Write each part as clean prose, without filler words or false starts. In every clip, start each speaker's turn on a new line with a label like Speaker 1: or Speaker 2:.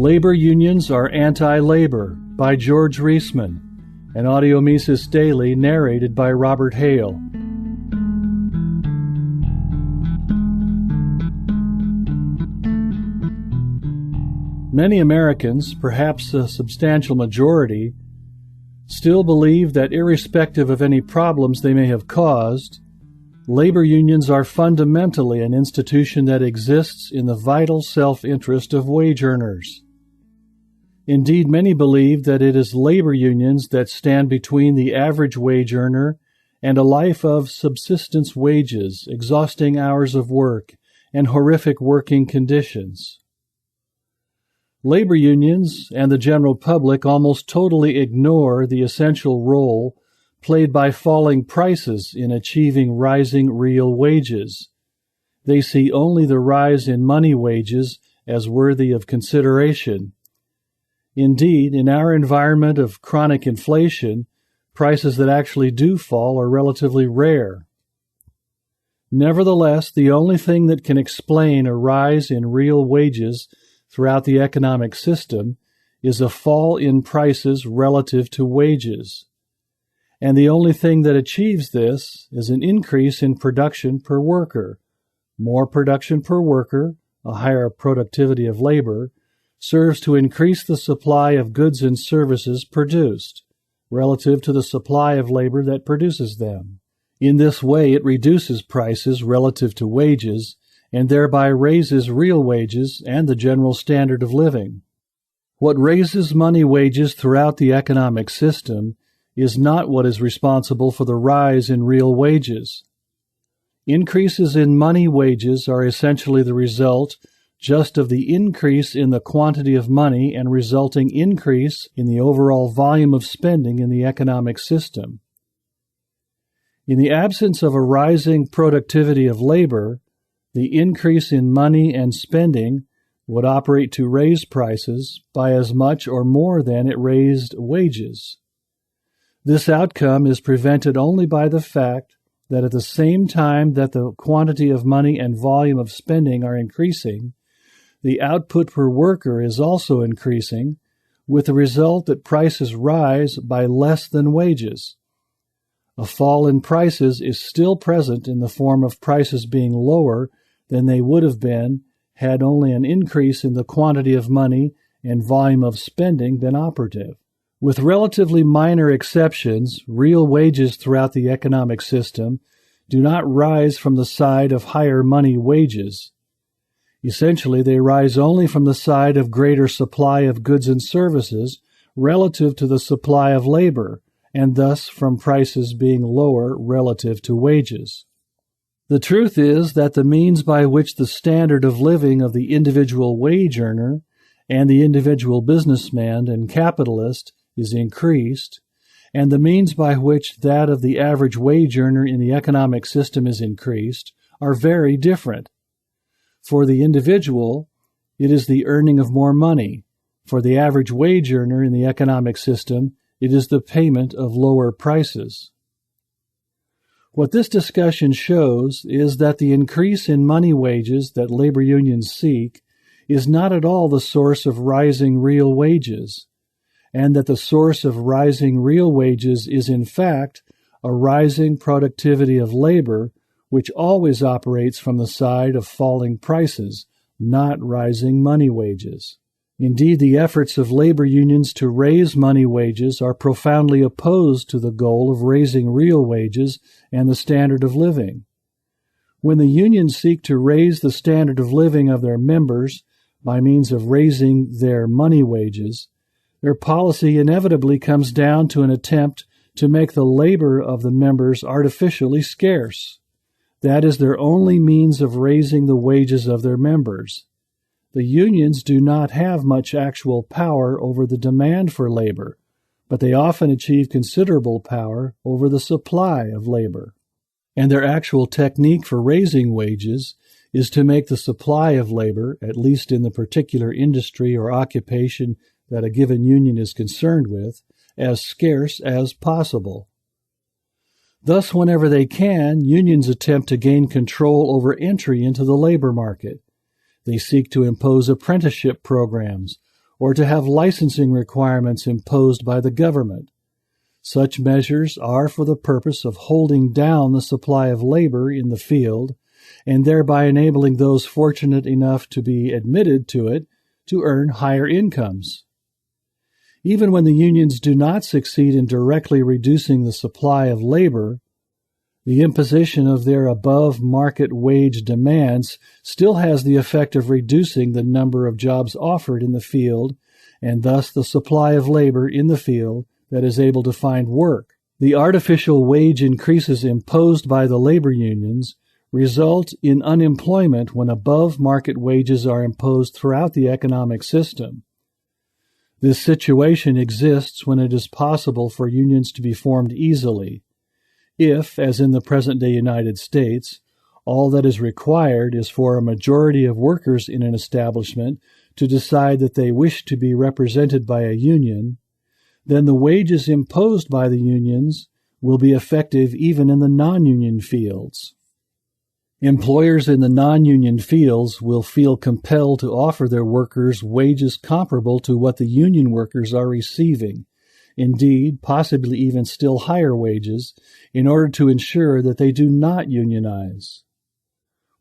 Speaker 1: Labor Unions Are Anti-Labor by George Reisman, an Audio Mises Daily narrated by Robert Hale. Many Americans, perhaps a substantial majority, still believe that irrespective of any problems they may have caused, labor unions are fundamentally an institution that exists in the vital self-interest of wage earners. Indeed, many believe that it is labor unions that stand between the average wage earner and a life of subsistence wages, exhausting hours of work, and horrific working conditions. Labor unions and the general public almost totally ignore the essential role played by falling prices in achieving rising real wages. They see only the rise in money wages as worthy of consideration. Indeed, in our environment of chronic inflation, prices that actually do fall are relatively rare. Nevertheless, the only thing that can explain a rise in real wages throughout the economic system is a fall in prices relative to wages. And the only thing that achieves this is an increase in production per worker. More production per worker, a higher productivity of labor, serves to increase the supply of goods and services produced, relative to the supply of labor that produces them. In this way, it reduces prices relative to wages, and thereby raises real wages and the general standard of living. What raises money wages throughout the economic system is not what is responsible for the rise in real wages. Increases in money wages are essentially the result just of the increase in the quantity of money and resulting increase in the overall volume of spending in the economic system. In the absence of a rising productivity of labor, the increase in money and spending would operate to raise prices by as much or more than it raised wages. This outcome is prevented only by the fact that at the same time that the quantity of money and volume of spending are increasing, the output per worker is also increasing, with the result that prices rise by less than wages. A fall in prices is still present in the form of prices being lower than they would have been had only an increase in the quantity of money and volume of spending been operative. With relatively minor exceptions, real wages throughout the economic system do not rise from the side of higher money wages. Essentially, they rise only from the side of greater supply of goods and services relative to the supply of labor, and thus from prices being lower relative to wages. The truth is that the means by which the standard of living of the individual wage earner and the individual businessman and capitalist is increased, and the means by which that of the average wage earner in the economic system is increased, are very different. For the individual, it is the earning of more money. For the average wage earner in the economic system, it is the payment of lower prices. What this discussion shows is that the increase in money wages that labor unions seek is not at all the source of rising real wages, and that the source of rising real wages is in fact a rising productivity of labor, which always operates from the side of falling prices, not rising money wages. Indeed, the efforts of labor unions to raise money wages are profoundly opposed to the goal of raising real wages and the standard of living. When the unions seek to raise the standard of living of their members by means of raising their money wages, their policy inevitably comes down to an attempt to make the labor of the members artificially scarce. That is their only means of raising the wages of their members. The unions do not have much actual power over the demand for labor, but they often achieve considerable power over the supply of labor. And their actual technique for raising wages is to make the supply of labor, at least in the particular industry or occupation that a given union is concerned with, as scarce as possible. Thus, whenever they can, unions attempt to gain control over entry into the labor market. They seek to impose apprenticeship programs or to have licensing requirements imposed by the government. Such measures are for the purpose of holding down the supply of labor in the field and thereby enabling those fortunate enough to be admitted to it to earn higher incomes. Even when the unions do not succeed in directly reducing the supply of labor, the imposition of their above-market wage demands still has the effect of reducing the number of jobs offered in the field and thus the supply of labor in the field that is able to find work. The artificial wage increases imposed by the labor unions result in unemployment when above-market wages are imposed throughout the economic system. This situation exists when it is possible for unions to be formed easily. If, as in the present-day United States, all that is required is for a majority of workers in an establishment to decide that they wish to be represented by a union, then the wages imposed by the unions will be effective even in the non-union fields. Employers in the non-union fields will feel compelled to offer their workers wages comparable to what the union workers are receiving, indeed, possibly even still higher wages, in order to ensure that they do not unionize.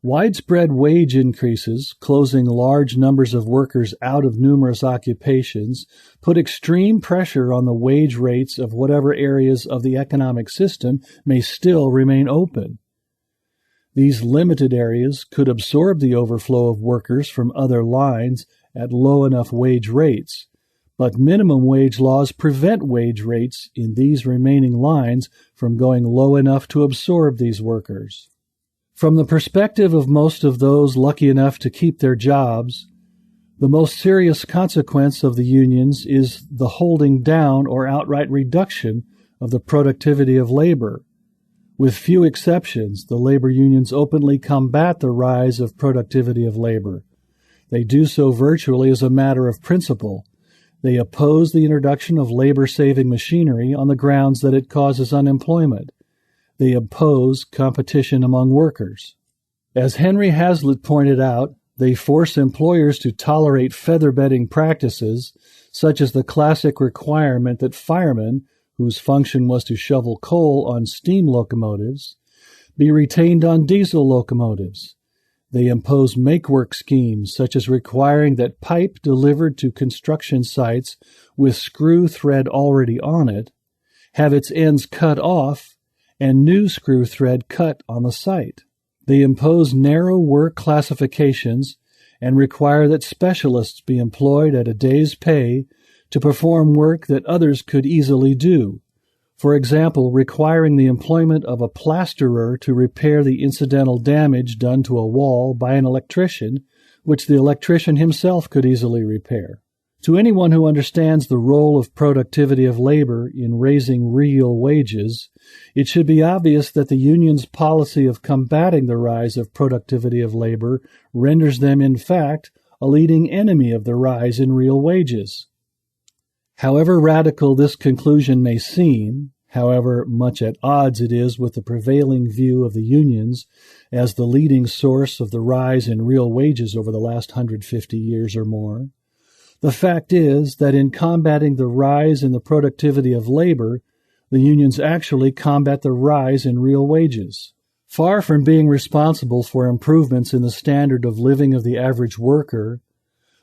Speaker 1: Widespread wage increases, closing large numbers of workers out of numerous occupations, put extreme pressure on the wage rates of whatever areas of the economic system may still remain open. These limited areas could absorb the overflow of workers from other lines at low enough wage rates, but minimum wage laws prevent wage rates in these remaining lines from going low enough to absorb these workers. From the perspective of most of those lucky enough to keep their jobs, the most serious consequence of the unions is the holding down or outright reduction of the productivity of labor. With few exceptions, the labor unions openly combat the rise of productivity of labor. They do so virtually as a matter of principle. They oppose the introduction of labor-saving machinery on the grounds that it causes unemployment. They oppose competition among workers. As Henry Hazlitt pointed out, they force employers to tolerate feather-bedding practices, such as the classic requirement that firemen, whose function was to shovel coal on steam locomotives, be retained on diesel locomotives. They impose make-work schemes, such as requiring that pipe delivered to construction sites with screw thread already on it have its ends cut off and new screw thread cut on the site. They impose narrow work classifications and require that specialists be employed at a day's pay to perform work that others could easily do. For example, requiring the employment of a plasterer to repair the incidental damage done to a wall by an electrician, which the electrician himself could easily repair. To anyone who understands the role of productivity of labor in raising real wages, it should be obvious that the union's policy of combating the rise of productivity of labor renders them, in fact, a leading enemy of the rise in real wages. However radical this conclusion may seem, however much at odds it is with the prevailing view of the unions as the leading source of the rise in real wages over the last 150 years or more, the fact is that in combating the rise in the productivity of labor, the unions actually combat the rise in real wages. Far from being responsible for improvements in the standard of living of the average worker,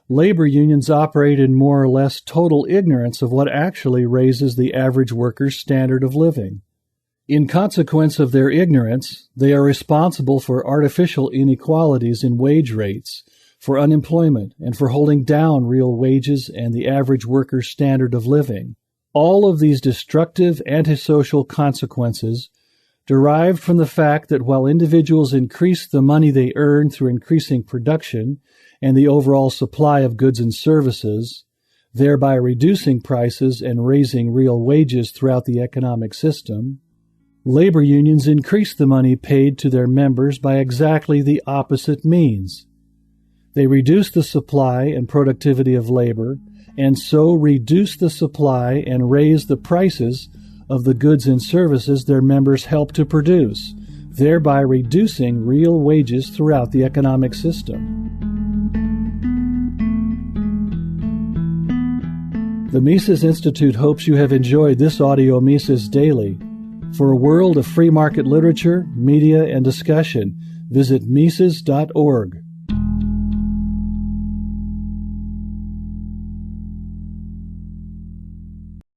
Speaker 1: labor unions operate in more or less total ignorance of what actually raises the average worker's standard of living. In consequence of their ignorance, they are responsible for artificial inequalities in wage rates, for unemployment, and for holding down real wages and the average worker's standard of living. All of these destructive antisocial consequences derived from the fact that while individuals increase the money they earn through increasing production and the overall supply of goods and services, thereby reducing prices and raising real wages throughout the economic system, labor unions increase the money paid to their members by exactly the opposite means. They reduce the supply and productivity of labor, and so reduce the supply and raise the prices of the goods and services their members help to produce, thereby reducing real wages throughout the economic system. The Mises Institute hopes you have enjoyed this audio Mises Daily. For a world of free market literature, media, and discussion, visit Mises.org.